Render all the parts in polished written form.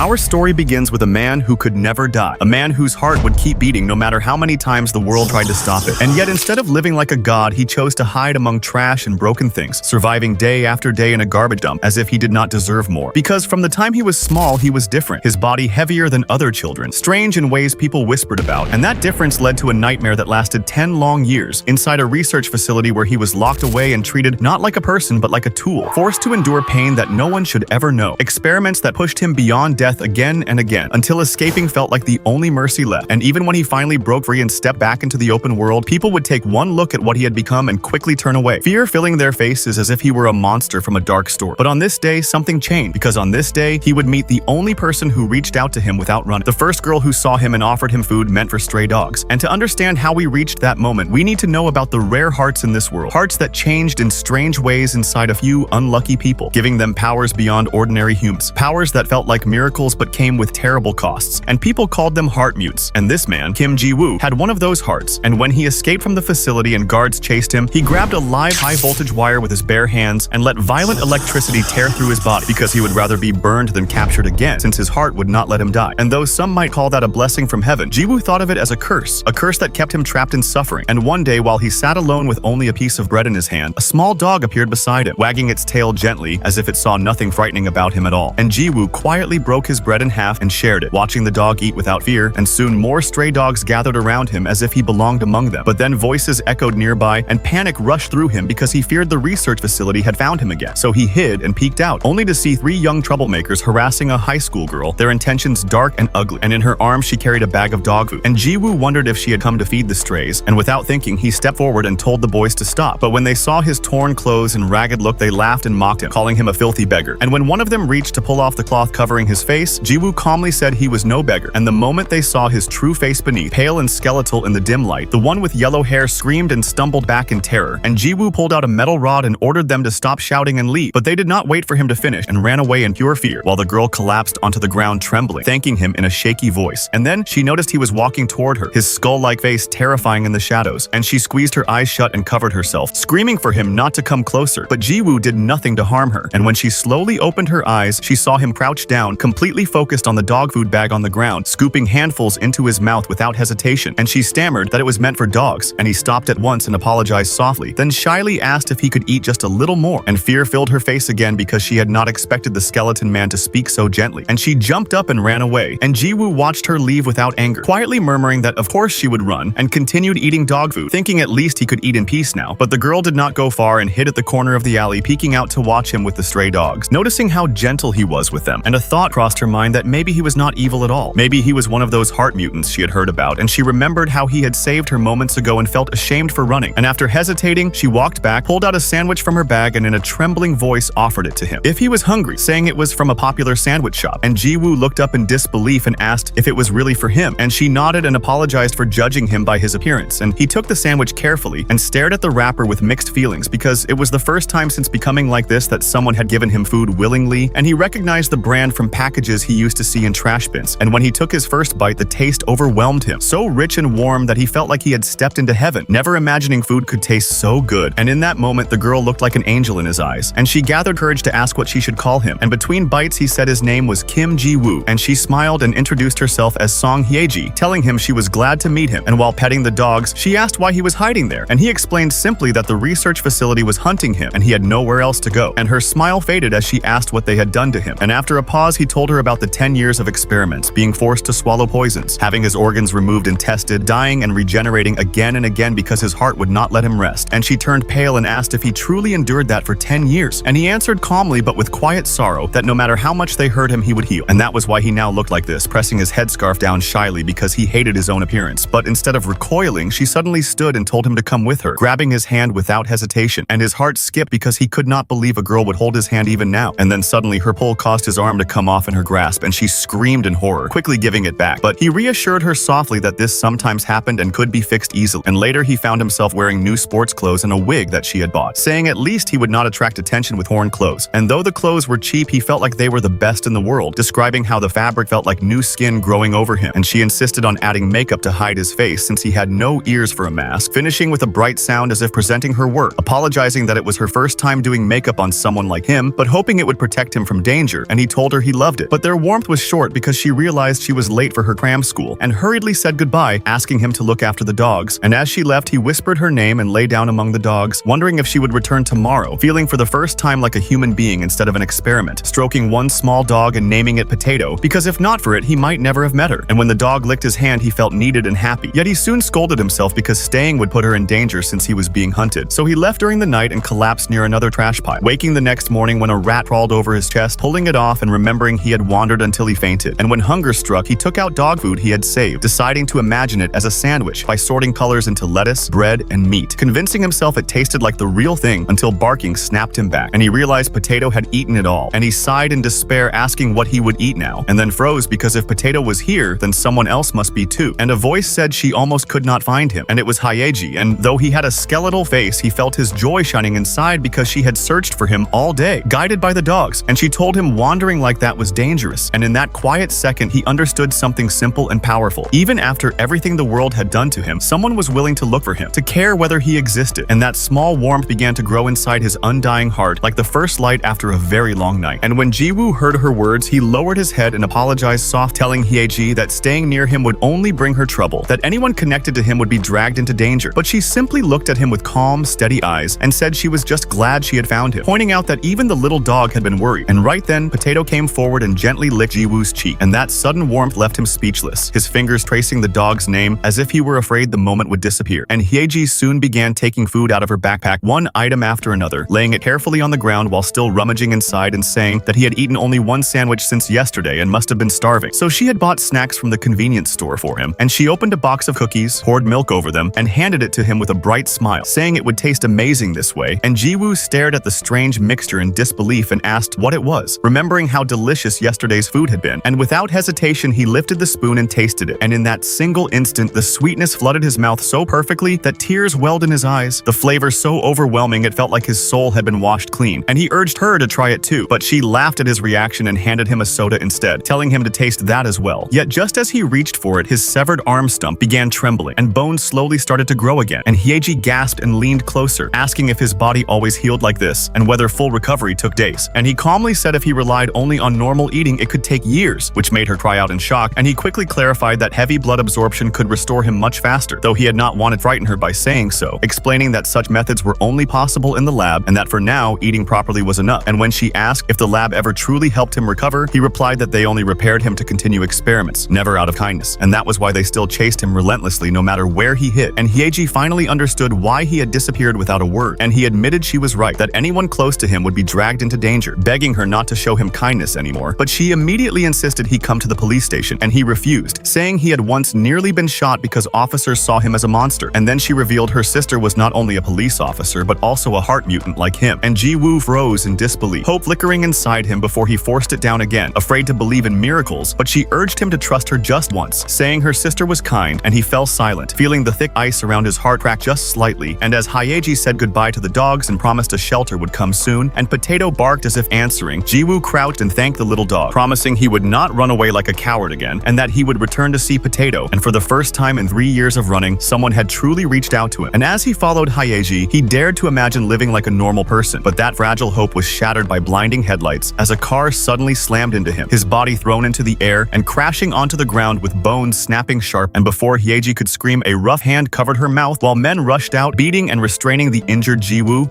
Our story begins with a man who could never die, a man whose heart would keep beating no matter how many times the world tried to stop it. And yet, instead of living like a god, he chose to hide among trash and broken things, surviving day after day in a garbage dump as if he did not deserve more. Because from the time he was small, he was different, his body heavier than other children, strange in ways people whispered about. And that difference led to a nightmare that lasted 10 long years, inside a research facility where he was locked away and treated not like a person but like a tool, forced to endure pain that no one should ever know, experiments that pushed him beyond death again and again, until escaping felt like the only mercy left. And even when he finally broke free and stepped back into the open world, people would take one look at what he had become and quickly turn away, fear filling their faces as if he were a monster from a dark story. But on this day, something changed, because on this day, he would meet the only person who reached out to him without running, the first girl who saw him and offered him food meant for stray dogs. And to understand how we reached that moment, we need to know about the rare hearts in this world, hearts that changed in strange ways inside a few unlucky people, giving them powers beyond ordinary humans, powers that felt like miracles but came with terrible costs, and people called them heart mutes. And this man, Kim Ji-woo, had one of those hearts, and when he escaped from the facility and guards chased him, he grabbed a live high-voltage wire with his bare hands and let violent electricity tear through his body, because he would rather be burned than captured again, since his heart would not let him die. And though some might call that a blessing from heaven, Ji-woo thought of it as a curse that kept him trapped in suffering. And one day, while he sat alone with only a piece of bread in his hand, a small dog appeared beside him, wagging its tail gently as if it saw nothing frightening about him at all. And Ji-woo quietly broke his bread in half and shared it, watching the dog eat without fear, and soon more stray dogs gathered around him as if he belonged among them. But then voices echoed nearby, and panic rushed through him because he feared the research facility had found him again. So he hid and peeked out, only to see three young troublemakers harassing a high school girl, their intentions dark and ugly. And in her arms she carried a bag of dog food. And Ji-woo wondered if she had come to feed the strays, and without thinking, he stepped forward and told the boys to stop. But when they saw his torn clothes and ragged look, they laughed and mocked him, calling him a filthy beggar. And when one of them reached to pull off the cloth covering his face, Ji-woo calmly said he was no beggar. And the moment they saw his true face beneath, pale and skeletal in the dim light, the one with yellow hair screamed and stumbled back in terror. And Ji-woo pulled out a metal rod and ordered them to stop shouting and leave. But they did not wait for him to finish and ran away in pure fear, while the girl collapsed onto the ground trembling, thanking him in a shaky voice. And then she noticed he was walking toward her, his skull-like face terrifying in the shadows, and she squeezed her eyes shut and covered herself, screaming for him not to come closer. But Ji-woo did nothing to harm her, and when she slowly opened her eyes, she saw him crouched down, completely focused on the dog food bag on the ground, scooping handfuls into his mouth without hesitation. And she stammered that it was meant for dogs, and he stopped at once and apologized softly, then shyly asked if he could eat just a little more. And fear filled her face again because she had not expected the skeleton man to speak so gently, and she jumped up and ran away. And Ji-woo watched her leave without anger, quietly murmuring that of course she would run, and continued eating dog food, thinking at least he could eat in peace now. But the girl did not go far and hid at the corner of the alley, peeking out to watch him with the stray dogs, noticing how gentle he was with them. And a thought crossed her mind that maybe he was not evil at all. Maybe he was one of those heart mutants she had heard about, and she remembered how he had saved her moments ago and felt ashamed for running. And after hesitating, she walked back, pulled out a sandwich from her bag, and in a trembling voice offered it to him if he was hungry, saying it was from a popular sandwich shop. And Ji-woo looked up in disbelief and asked if it was really for him, and she nodded and apologized for judging him by his appearance. And he took the sandwich carefully and stared at the wrapper with mixed feelings, because it was the first time since becoming like this that someone had given him food willingly, and he recognized the brand from packages he used to see in trash bins. And when he took his first bite, the taste overwhelmed him, so rich and warm that he felt like he had stepped into heaven, never imagining food could taste so good. And in that moment, the girl looked like an angel in his eyes, and she gathered courage to ask what she should call him. And between bites, he said his name was Kim Ji-woo, and she smiled and introduced herself as Song Hyeji, telling him she was glad to meet him. And while petting the dogs, she asked why he was hiding there, and he explained simply that the research facility was hunting him and he had nowhere else to go. And her smile faded as she asked what they had done to him. And after a pause, he told her about the 10 years of experiments, being forced to swallow poisons, having his organs removed and tested, dying and regenerating again and again because his heart would not let him rest. And she turned pale and asked if he truly endured that for 10 years. And he answered calmly but with quiet sorrow that no matter how much they hurt him, he would heal. And that was why he now looked like this, pressing his headscarf down shyly because he hated his own appearance. But instead of recoiling, she suddenly stood and told him to come with her, grabbing his hand without hesitation. And his heart skipped because he could not believe a girl would hold his hand even now. And then suddenly her pull caused his arm to come off in her grasp, and she screamed in horror, quickly giving it back. But he reassured her softly that this sometimes happened and could be fixed easily. And later he found himself wearing new sports clothes and a wig that she had bought, saying at least he would not attract attention with worn clothes. And though the clothes were cheap, he felt like they were the best in the world, describing how the fabric felt like new skin growing over him. And she insisted on adding makeup to hide his face since he had no ears for a mask, finishing with a bright sound as if presenting her work, apologizing that it was her first time doing makeup on someone like him, but hoping it would protect him from danger. And he told her he loved it. But their warmth was short because she realized she was late for her cram school and hurriedly said goodbye, asking him to look after the dogs. And as she left, he whispered her name and lay down among the dogs, wondering if she would return tomorrow, feeling for the first time like a human being instead of an experiment, stroking one small dog and naming it Potato, because if not for it, he might never have met her. And when the dog licked his hand, he felt needed and happy. Yet he soon scolded himself because staying would put her in danger since he was being hunted. So he left during the night and collapsed near another trash pile, waking the next morning when a rat crawled over his chest, pulling it off and remembering he had wandered until he fainted. And when hunger struck, he took out dog food he had saved, deciding to imagine it as a sandwich by sorting colors into lettuce, bread, and meat, convincing himself it tasted like the real thing until barking snapped him back, and he realized Potato had eaten it all, and he sighed in despair, asking what he would eat now, and then froze because if Potato was here, then someone else must be too. And a voice said she almost could not find him, and it was Hyeji, and though he had a skeletal face, he felt his joy shining inside because she had searched for him all day, guided by the dogs, and she told him wandering like that was dangerous, and in that quiet second, he understood something simple and powerful. Even after everything the world had done to him, someone was willing to look for him, to care whether he existed, and that small warmth began to grow inside his undying heart like the first light after a very long night. And when Jiwoo heard her words, he lowered his head and apologized soft, telling Hyeji that staying near him would only bring her trouble, that anyone connected to him would be dragged into danger. But she simply looked at him with calm, steady eyes and said she was just glad she had found him, pointing out that even the little dog had been worried. And right then, Potato came forward and gently licked Jiwoo's cheek, and that sudden warmth left him speechless, his fingers tracing the dog's name as if he were afraid the moment would disappear. And Hyeji soon began taking food out of her backpack, one item after another, laying it carefully on the ground while still rummaging inside and saying that he had eaten only one sandwich since yesterday and must have been starving. So she had bought snacks from the convenience store for him, and she opened a box of cookies, poured milk over them, and handed it to him with a bright smile, saying it would taste amazing this way. And Jiwoo stared at the strange mixture in disbelief and asked what it was, remembering how delicious yesterday's food had been. And without hesitation, he lifted the spoon and tasted it, and in that single instant, the sweetness flooded his mouth so perfectly that tears welled in his eyes, the flavor so overwhelming it felt like his soul had been washed clean. And he urged her to try it too, but she laughed at his reaction and handed him a soda instead, telling him to taste that as well. Yet just as he reached for it, his severed arm stump began trembling, and bones slowly started to grow again, and Hyeji gasped and leaned closer, asking if his body always healed like this, and whether full recovery took days. And he calmly said if he relied only on normal eating, it could take years, which made her cry out in shock, and he quickly clarified that heavy blood absorption could restore him much faster, though he had not wanted to frighten her by saying so, explaining that such methods were only possible in the lab, and that for now, eating properly was enough. And when she asked if the lab ever truly helped him recover, he replied that they only repaired him to continue experiments, never out of kindness, and that was why they still chased him relentlessly no matter where he hit. And Hyeji finally understood why he had disappeared without a word, and he admitted she was right, that anyone close to him would be dragged into danger, begging her not to show him kindness anymore. But she immediately insisted he come to the police station, and he refused, saying he had once nearly been shot because officers saw him as a monster. And then she revealed her sister was not only a police officer, but also a heart mutant like him. And Jiwoo froze in disbelief, hope flickering inside him before he forced it down again, afraid to believe in miracles, but she urged him to trust her just once, saying her sister was kind, and he fell silent, feeling the thick ice around his heart crack just slightly. And as Hyeji said goodbye to the dogs and promised a shelter would come soon, and Potato barked as if answering, Jiwoo crouched and thanked the little dog, promising he would not run away like a coward again, and that he would return to see Potato. And for the first time in 3 years of running, someone had truly reached out to him. And as he followed Hyeji, he dared to imagine living like a normal person, but that fragile hope was shattered by blinding headlights as a car suddenly slammed into him, his body thrown into the air and crashing onto the ground with bones snapping sharp. And before Hyeji could scream, a rough hand covered her mouth while men rushed out, beating and restraining the injured Jiwoo.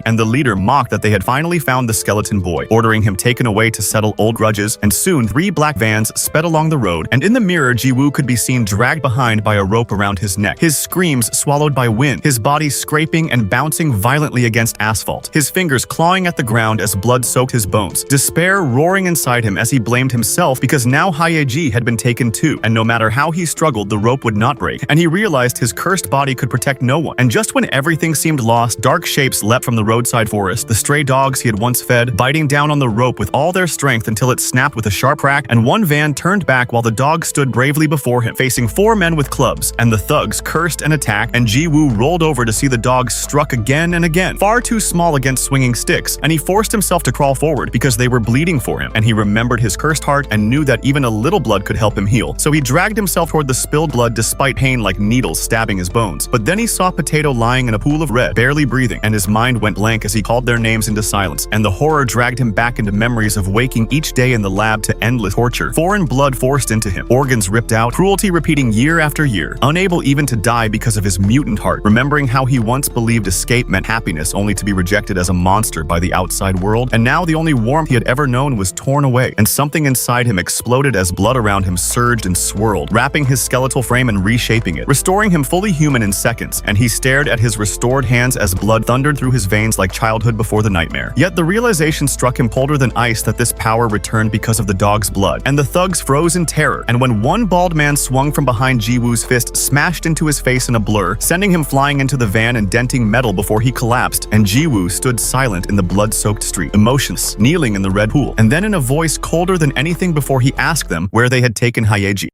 And the leader mocked that they had finally found the skeleton boy, ordering him taken away to settle old grudges. And soon 3 black vans sped along the road, and in the mirror Jiwoo could be seen dragged behind by a rope around his neck, his screams swallowed by wind, his body scraping and bouncing violently against asphalt, his fingers clawing at the ground as blood soaked his bones, despair roaring inside him as he blamed himself because now Hyeji had been taken too, and no matter how he struggled, the rope would not break, and he realized his cursed body could protect no one. And just when everything seemed lost, dark shapes leapt from the roadside forest, the stray dogs he had once fed, biting down on the rope with all their strength until it snapped with a sharp crack, and one van turned back while the dogs stood bravely before him, facing 4 men with clubs, and the thugs cursed and attacked, and Jiwoo rolled over to see the dogs struck again and again, far too small against swinging sticks, and he forced himself to crawl forward because they were bleeding for him, and he remembered his cursed heart and knew that even a little blood could help him heal. So he dragged himself toward the spilled blood despite pain like needles stabbing his bones. But then he saw Potato lying in a pool of red, barely breathing, and his mind went blank as he called their names into silence, and the horror dragged him back into memories of waking each each day in the lab to endless torture. Foreign blood forced into him, organs ripped out, cruelty repeating year after year, unable even to die because of his mutant heart, remembering how he once believed escape meant happiness only to be rejected as a monster by the outside world, and now the only warmth he had ever known was torn away, and something inside him exploded as blood around him surged and swirled, wrapping his skeletal frame and reshaping it, restoring him fully human in seconds, and he stared at his restored hands as blood thundered through his veins like childhood before the nightmare. Yet the realization struck him colder than ice that this power returned because of the dog's blood, and the thugs froze in terror, and when one bald man swung from behind Ji-woo's fist, smashed into his face in a blur, sending him flying into the van and denting metal before he collapsed, and Ji-woo stood silent in the blood-soaked street, emotionless, kneeling in the red pool, and then in a voice colder than anything before he asked them where they had taken Hyeji.